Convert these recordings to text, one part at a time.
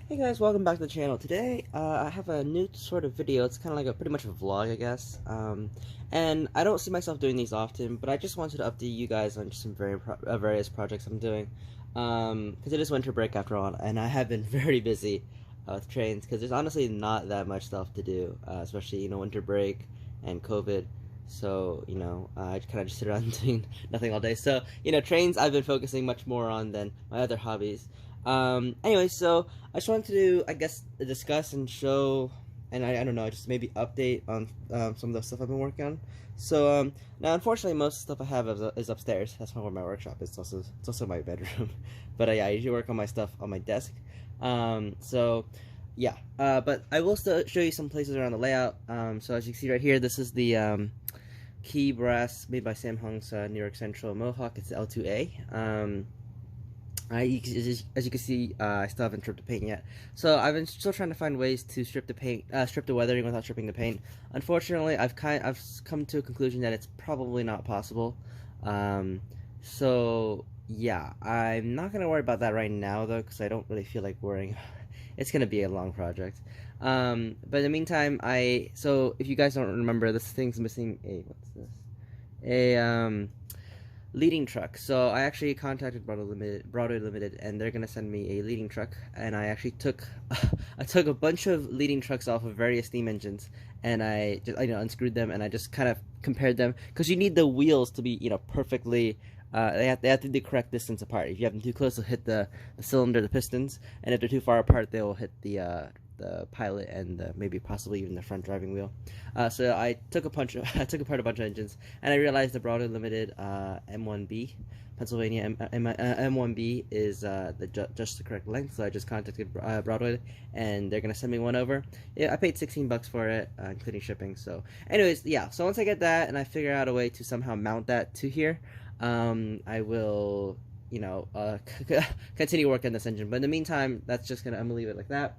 Hey guys, welcome back to the channel. Today, I have a new sort of video. It's kind of like pretty much a vlog, I guess. And I don't see myself doing these often, but I just wanted to update you guys on just some various projects I'm doing. Because it is winter break after all, and I have been very busy with trains, because there's honestly not that much stuff to do, especially, winter break and COVID. So, I kind of just sit around doing nothing all day. So, trains I've been focusing much more on than my other hobbies. Anyway, so I just wanted to, I guess, discuss and show, and I don't know, just maybe update on some of the stuff I've been working on. So, now unfortunately, most stuff I have is upstairs. That's where my workshop is. It's also my bedroom. But yeah, I usually work on my stuff on my desk. So, yeah. But I will still show you some places around the layout. So as you can see right here, this is the key brass made by Sam Hung's New York Central Mohawk. It's the L2A. As you can see, I still haven't stripped the paint yet. So I've been still trying to find ways to strip the paint, strip the weathering without stripping the paint. Unfortunately, I've come to a conclusion that it's probably not possible. So yeah, I'm not gonna worry about that right now though, because I don't really feel like worrying. It's gonna be a long project. But in the meantime, so if you guys don't remember, this thing's missing a what's this? A leading truck. So I actually contacted Broadway Limited, and they're gonna send me a leading truck. And I actually took a bunch of leading trucks off of various steam engines, and I just unscrewed them, and I just kind of compared them, because you need the wheels to be perfectly. They have to be the correct distance apart. If you have them too close, they'll hit the cylinder, the pistons, and if they're too far apart, they will hit the pilot and maybe possibly even the front driving wheel. So I took apart a bunch of engines, and I realized the Broadway Limited M1B, Pennsylvania M1B is just the correct length. So I just contacted Broadway, and they're gonna send me one over. Yeah, I paid $16 for it, including shipping. So, anyways, yeah. So once I get that and I figure out a way to somehow mount that to here, I will continue working on this engine. But in the meantime, I'm gonna leave it like that.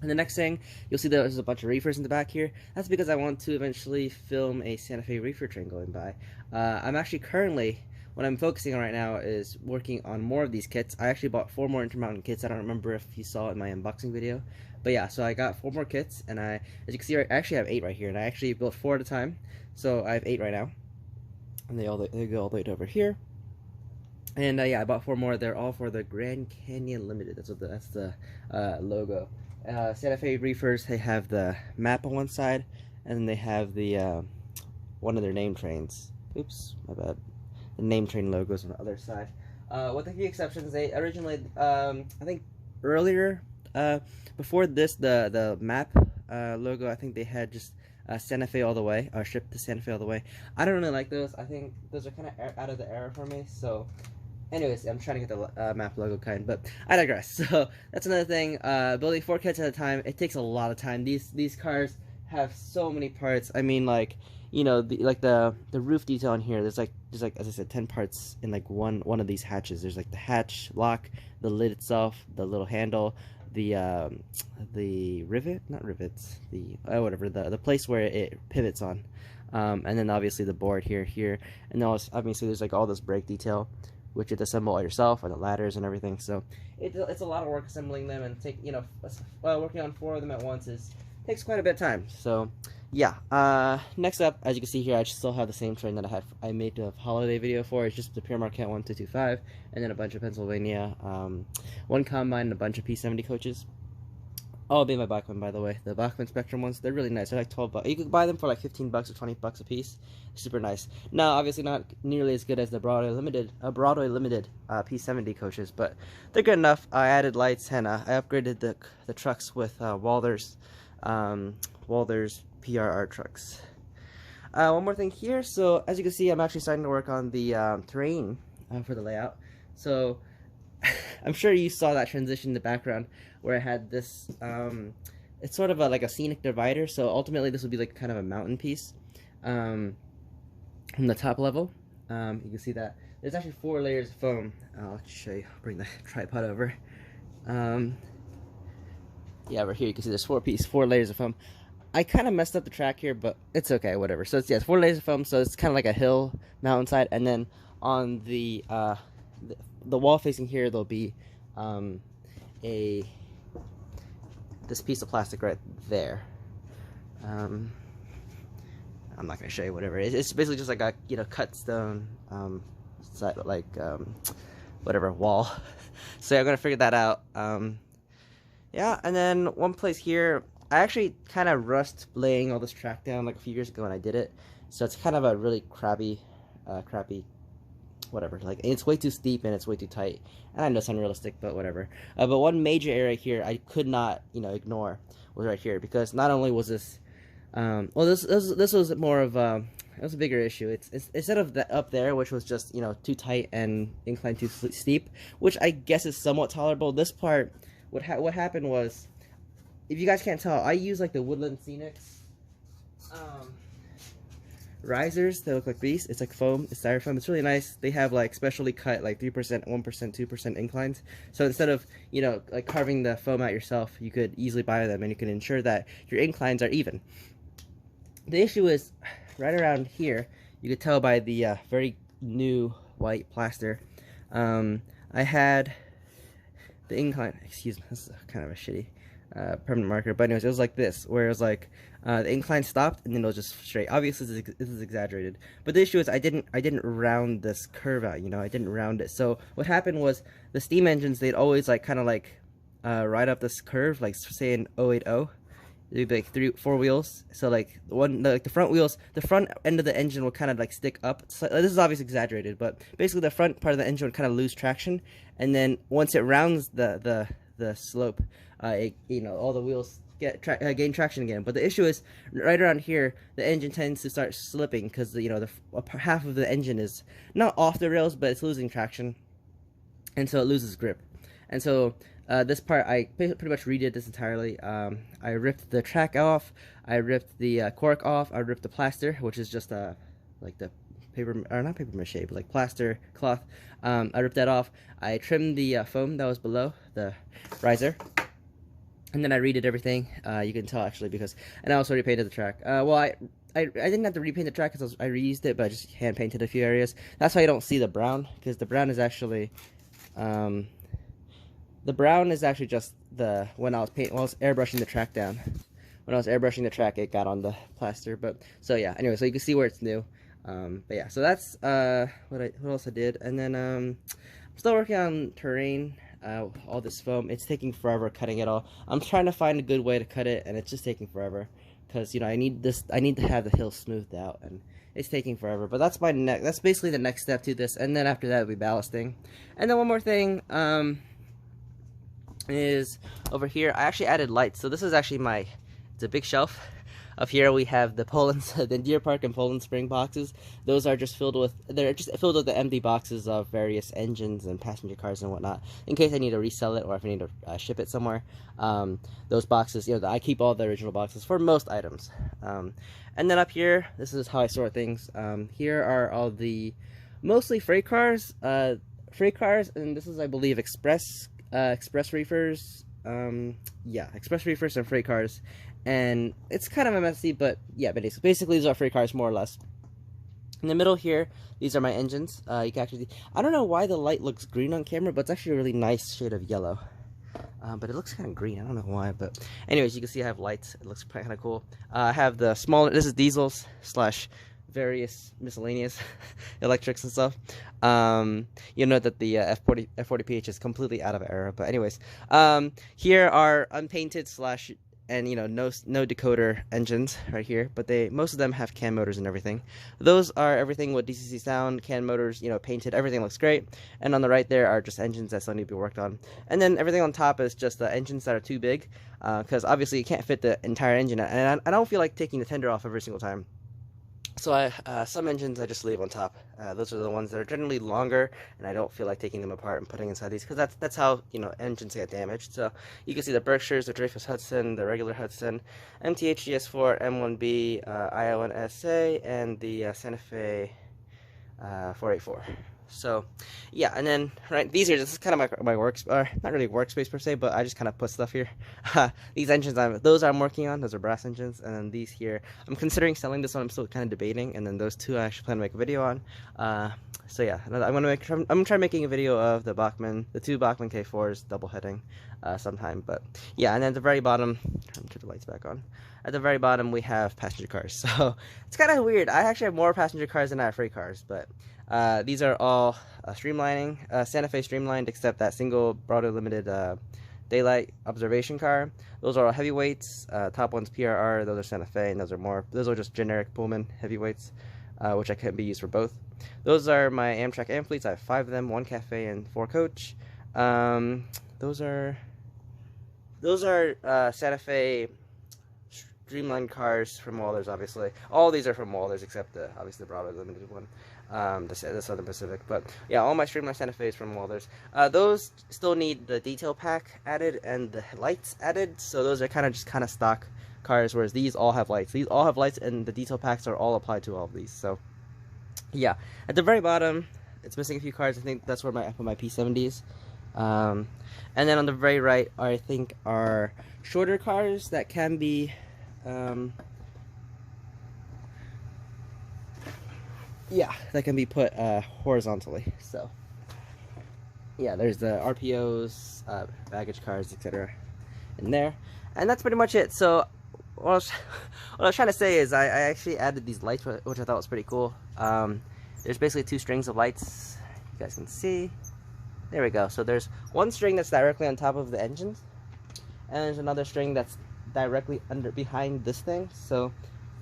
And the next thing, you'll see there's a bunch of reefers in the back here. That's because I want to eventually film a Santa Fe reefer train going by. I'm actually currently, what I'm focusing on right now is working on more of these kits. I actually bought 4 more Intermountain kits. I don't remember if you saw it in my unboxing video. But yeah, so I got 4 more kits, and as you can see, I actually have 8 right here, and I actually built 4 at a time. So I have 8 right now. And they go all the way to over here. And yeah, I bought 4 more. They're all for the Grand Canyon Limited. That's the logo. Santa Fe reefers, they have the map on one side, and then they have the one of their name trains. Oops, my bad. The name train logos on the other side. With a few exceptions, they originally, I think earlier, before this, the map logo, I think they had just Santa Fe all the way, or shipped to Santa Fe all the way. I don't really like those. I think those are kind of out of the era for me, so anyways, I'm trying to get the map logo kind, but I digress. So that's another thing. Building 4 kits at a time, it takes a lot of time. These cars have so many parts. I mean, like, the roof detail in here. There's like as I said, 10 parts in like one of these hatches. There's like the hatch lock, the lid itself, the little handle, the rivet, not rivets, the whatever, the place where it pivots on, and then obviously the board here, and then obviously there's like all this brake detail, which you assemble all yourself, or the ladders and everything. So it's a lot of work assembling them, and working on 4 of them at once takes quite a bit of time. So yeah, next up, as you can see here, I still have the same train that I made a holiday video for. It's just the Pure Marquette 1225, and then a bunch of Pennsylvania, 1 combine, and a bunch of P70 coaches. All made by Bachmann, by the way. The Bachmann Spectrum ones, they're really nice. They're like $12. You could buy them for like $15 or $20 a piece. Super nice. Now, obviously not nearly as good as the Broadway Limited P70 coaches, but they're good enough. I added lights, and I upgraded the trucks with Walther's PRR trucks. One more thing here. So as you can see, I'm actually starting to work on the terrain for the layout. So I'm sure you saw that transition in the background where I had this, it's sort of like a scenic divider. So ultimately this would be like kind of a mountain piece from the top level. You can see that there's actually 4 layers of foam. I'll show you, bring the tripod over. Yeah, over here you can see there's 4 layers of foam. I kind of messed up the track here, but it's okay, whatever. So it's 4 layers of foam, so it's kind of like a hill mountainside, and then on the wall facing here there'll be a this piece of plastic right there. I'm not gonna show you whatever it is. It's basically just like a cut stone whatever wall. So I'm gonna figure that out. Yeah, and then one place here, I actually kind of rushed laying all this track down like a few years ago when I did it. So it's kind of a really crappy whatever, like it's way too steep and it's way too tight, and I know it's unrealistic, but whatever. But one major area here I could not ignore was right here, because not only was this this was more of it was a bigger issue. It's instead of the up there, which was just too tight and inclined too steep, which I guess is somewhat tolerable. This part, what happened was, if you guys can't tell, I use like the Woodland Scenics risers that look like these. It's like foam, it's styrofoam. It's really nice. They have like specially cut like 3%, 1%, 2% inclines. So instead of like carving the foam out yourself, you could easily buy them, and you can ensure that your inclines are even. The issue is right around here. You could tell by the very new white plaster. I had the incline. Excuse me, this is kind of a shitty permanent marker, but anyways, it was like this, where it was like the incline stopped and then it was just straight. Obviously this is exaggerated, but the issue is I didn't round this curve out. I didn't round it. So what happened was, the steam engines, they'd always like kind of like ride up this curve, like say in 080. It'd be like 4 wheels. So like the front wheels, the front end of the engine would kind of like stick up. So, this is obviously exaggerated, but basically the front part of the engine would kind of lose traction, and then once it rounds the slope, all the wheels gain traction again. But the issue is right around here, the engine tends to start slipping because the half of the engine is not off the rails, but it's losing traction, and so it loses grip. And so this part, I pretty much redid this entirely. I ripped the track off, I ripped the cork off, I ripped the plaster, which is just like the paper, or not paper mache, but like plaster cloth. I ripped that off. I trimmed the foam that was below the riser, and then I redid everything. You can tell actually and I also repainted the track. Well, I didn't have to repaint the track because I reused it, but I just hand painted a few areas. That's why you don't see the brown, because the brown is actually just when I was airbrushing the track down. When I was airbrushing the track, it got on the plaster. But so yeah, anyway, so you can see where it's new. But yeah, so that's what else I did. And then I'm still working on terrain. All this foam, it's taking forever cutting it all. I'm trying to find a good way to cut it, and it's just taking forever because I need to have the hill smoothed out, and it's taking forever. But that's that's basically the next step to this, and then after that will be ballasting. And then one more thing is over here. I actually added lights. So this is actually it's a big shelf. Up here we have the the Deer Park and Poland Spring boxes. Those are just filled with the empty boxes of various engines and passenger cars and whatnot, in case I need to resell it or if I need to ship it somewhere. Those boxes, I keep all the original boxes for most items. And then up here, this is how I sort things. Here are all the mostly freight cars, and this is, I believe, express reefers. Yeah, express reefers and freight cars. And it's kind of a messy, but yeah, basically these are freight cars more or less. In the middle here, these are my engines. You can actually see, I don't know why the light looks green on camera, but it's actually a really nice shade of yellow. But it looks kind of green, I don't know why, but anyways, you can see I have lights. It looks kind of cool. I have the smaller, this is diesels / various miscellaneous electrics and stuff. You'll note that the F40PH is completely out of error, but anyways, here are unpainted / and no decoder engines right here, but most of them have CAN motors and everything. Those are everything with DCC sound, CAN motors, painted. Everything looks great. And on the right there are just engines that still need to be worked on. And then everything on top is just the engines that are too big, because obviously you can't fit the entire engine, and I don't feel like taking the tender off every single time. So some engines I just leave on top. Those are the ones that are generally longer, and I don't feel like taking them apart and putting inside these, because that's how engines get damaged. So you can see the Berkshires, the Dreyfuss Hudson, the regular Hudson, MTH GS4, M1B, I01SA, and the Santa Fe 484. So yeah, and then this is kind of my not really workspace per se, but I just kind of put stuff here. These engines those I'm working on, those are brass engines, and then these here I'm considering selling. This one I'm still kind of debating, and then those two I actually plan to make a video on. So yeah, I'm trying making a video of the two Bachmann K4s double heading sometime. But yeah, and then at the very bottom, turn the lights back on. At the very bottom, we have passenger cars. So it's kind of weird. I actually have more passenger cars than I have freight cars. But these are all streamlining, Santa Fe streamlined, except that single Broadway Limited daylight observation car. Those are all heavyweights. Top one's PRR. Those are Santa Fe, and those are just generic Pullman heavyweights, which I can be used for both. Those are my Amtrak Amphileets. I have 5 of them, 1 cafe and 4 coach. Those are Santa Fe streamlined cars from Walthers, obviously. All these are from Walthers except obviously the Broadway Limited one, the Southern Pacific. But yeah, all my streamlined Santa Fe's from Walthers. Those still need the detail pack added and the lights added, so those are kind of stock cars, whereas these all have lights. These all have lights, and the detail packs are all applied to all of these. So yeah, at the very bottom, it's missing a few cars. I think that's where I put my P70s. And then on the very right, I think are shorter cars that can be, that can be put horizontally. So yeah, there's the RPOs, baggage cars, etc. in there, and that's pretty much it. So what I was trying to say is I actually added these lights, which I thought was pretty cool. There's basically 2 strings of lights, you guys can see. There we go. So there's one string that's directly on top of the engines, and there's another string that's directly behind this thing. So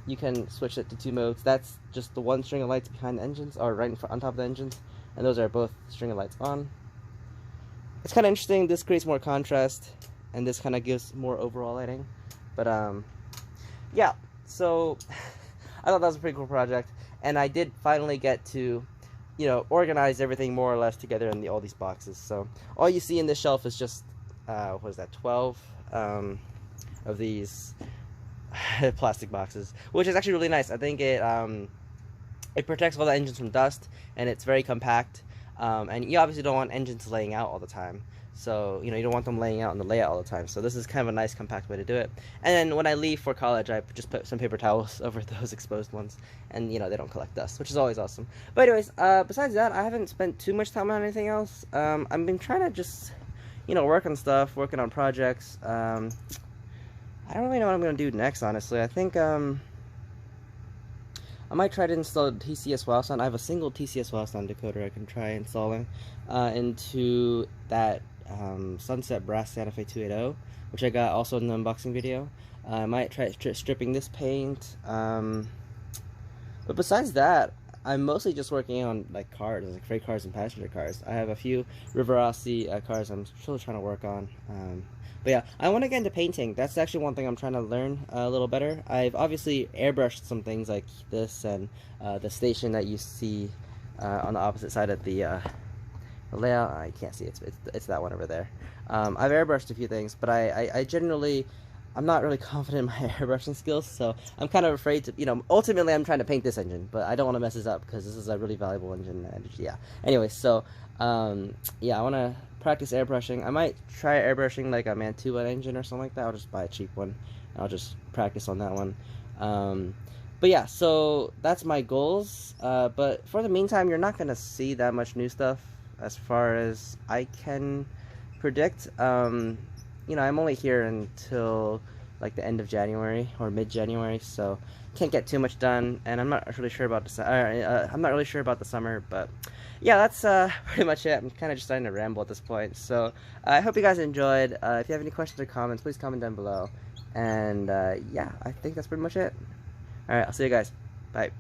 you can switch it to 2 modes. That's just the one string of lights behind the engines, or right in front, on top of the engines, and those are both string of lights on. It's kind of interesting. This creates more contrast, and this kind of gives more overall lighting. But yeah, so I thought that was a pretty cool project, and I did finally get to, you know, organize everything more or less together in all these boxes. So all you see in this shelf is just what is that, 12 of these plastic boxes, which is actually really nice. I think it protects all the engines from dust, and it's very compact, and you obviously don't want engines laying out all the time. So, you know, you don't want them laying out in the layout all the time. So this is kind of a nice compact way to do it. And then when I leave for college, I just put some paper towels over those exposed ones. And, you know, they don't collect dust, which is always awesome. But anyways, besides that, I haven't spent too much time on anything else. I've been trying to just, you know, work on stuff, working on projects. I don't really know what I'm going to do next, honestly. I think I might try to install TCS Wildsound. I have a single TCS Wildsound decoder I can try installing into that Sunset Brass Santa Fe 280, which I got also in the unboxing video. I might try stripping this paint, but besides that, I'm mostly just working on like cars, like freight cars and passenger cars. I have a few River Rossi cars I'm still trying to work on. But yeah, I want to get into painting. That's actually one thing I'm trying to learn a little better. I've obviously airbrushed some things like this and the station that you see on the opposite side of the layout. I can't see it. It's that one over there. I've airbrushed a few things, but I'm not really confident in my airbrushing skills, so I'm kind of afraid to, you know, ultimately I'm trying to paint this engine, but I don't want to mess this up because this is a really valuable engine, and yeah. Anyway, so, yeah, I want to practice airbrushing. I might try airbrushing like a Mantua engine or something like that. I'll just buy a cheap one. I'll just practice on that one. But yeah, so that's my goals, but for the meantime, you're not going to see that much new stuff as far as I can predict. You know, I'm only here until like the end of January or mid-January, so can't get too much done. And I'm not really sure about the summer, but yeah, that's pretty much it. I'm kind of just starting to ramble at this point. So I hope you guys enjoyed. If you have any questions or comments, please comment down below. And yeah, I think that's pretty much it. All right, I'll see you guys. Bye.